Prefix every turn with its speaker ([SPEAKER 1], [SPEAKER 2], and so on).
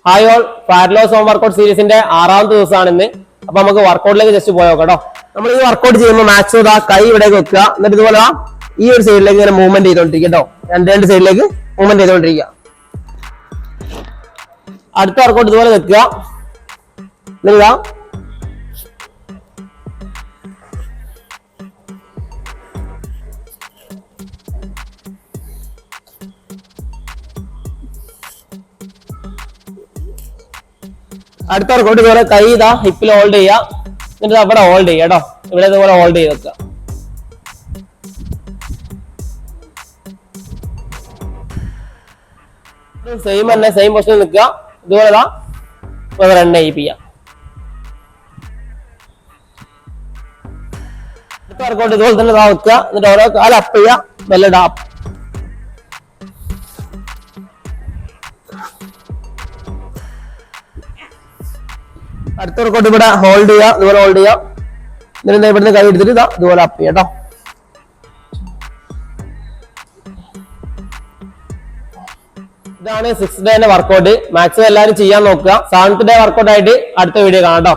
[SPEAKER 1] Hi all, fat loss home workout സീരീസിന്റെ 6ാമത്തെ ദിവസമാണ് ഇന്ന്. അപ്പൊ നമുക്ക് വർക്കൗട്ടിലേക്ക് ജസ്റ്റ് പോയോ കേട്ടോ. നമ്മൾ ഈ വർക്കൗട്ട് ചെയ്യുമ്പോൾ മാക്സിമം കൈ ഇവിടേക്ക് വെക്കുക. എന്നിട്ട് ഇതുപോലെ ഈ ഒരു സൈഡിലേക്ക് ഇങ്ങനെ മൂവ്മെന്റ് ചെയ്തോണ്ടിരിക്കുക കേട്ടോ. രണ്ട് സൈഡിലേക്ക് മൂവ്മെന്റ് ചെയ്തോണ്ടിരിക്കുക. അടുത്ത വർക്കൗട്ട് ഇതുപോലെ വെക്കുക. എന്നിട്ട് അടുത്ത വർക്കൗട്ട് ഇതുപോലെ കൈ ഹിപ്പിൽ ഹോൾഡ് ചെയ്യുക. എന്നിട്ട് അവിടെ ഹോൾഡ് ചെയ്യുക കേട്ടോ. ഇവിടെ ഇതുപോലെ ഹോൾഡ് ചെയ്ത് വെക്കുക. സെയിം തന്നെ, സെയിം പൊസിഷനിൽ നിൽക്കുക. ഇതുപോലെ റൺ ചെയ്യിപ്പിക്കുക. അടുത്ത വർക്കൗട്ട് ഇതുപോലെ തന്നെ വെക്കുക. എന്നിട്ട് ഓരോ കാലം അപ്പ് ചെയ്യുക, മെല്ലെ ഡാപ്പ്. അടുത്ത വർക്കൗട്ട് ഇവിടെ ഹോൾഡ് ചെയ്യുക, ഇതുപോലെ ഹോൾഡ് ചെയ്യുക. എന്നിട്ട് ഇവിടുന്ന് കൈ എടുത്തിട്ട് ഇതുപോലെ അപ്പ് ചെയ്യാം കേട്ടോ. ഇതാണ് 6th ഡേന്റെ വർക്കൗട്ട്. മാക്സിമം എല്ലാവരും ചെയ്യാൻ നോക്കുക. 7th ഡേ വർക്കൗട്ട് ആയിട്ട് അടുത്ത വീഡിയോ കാണാം കേട്ടോ.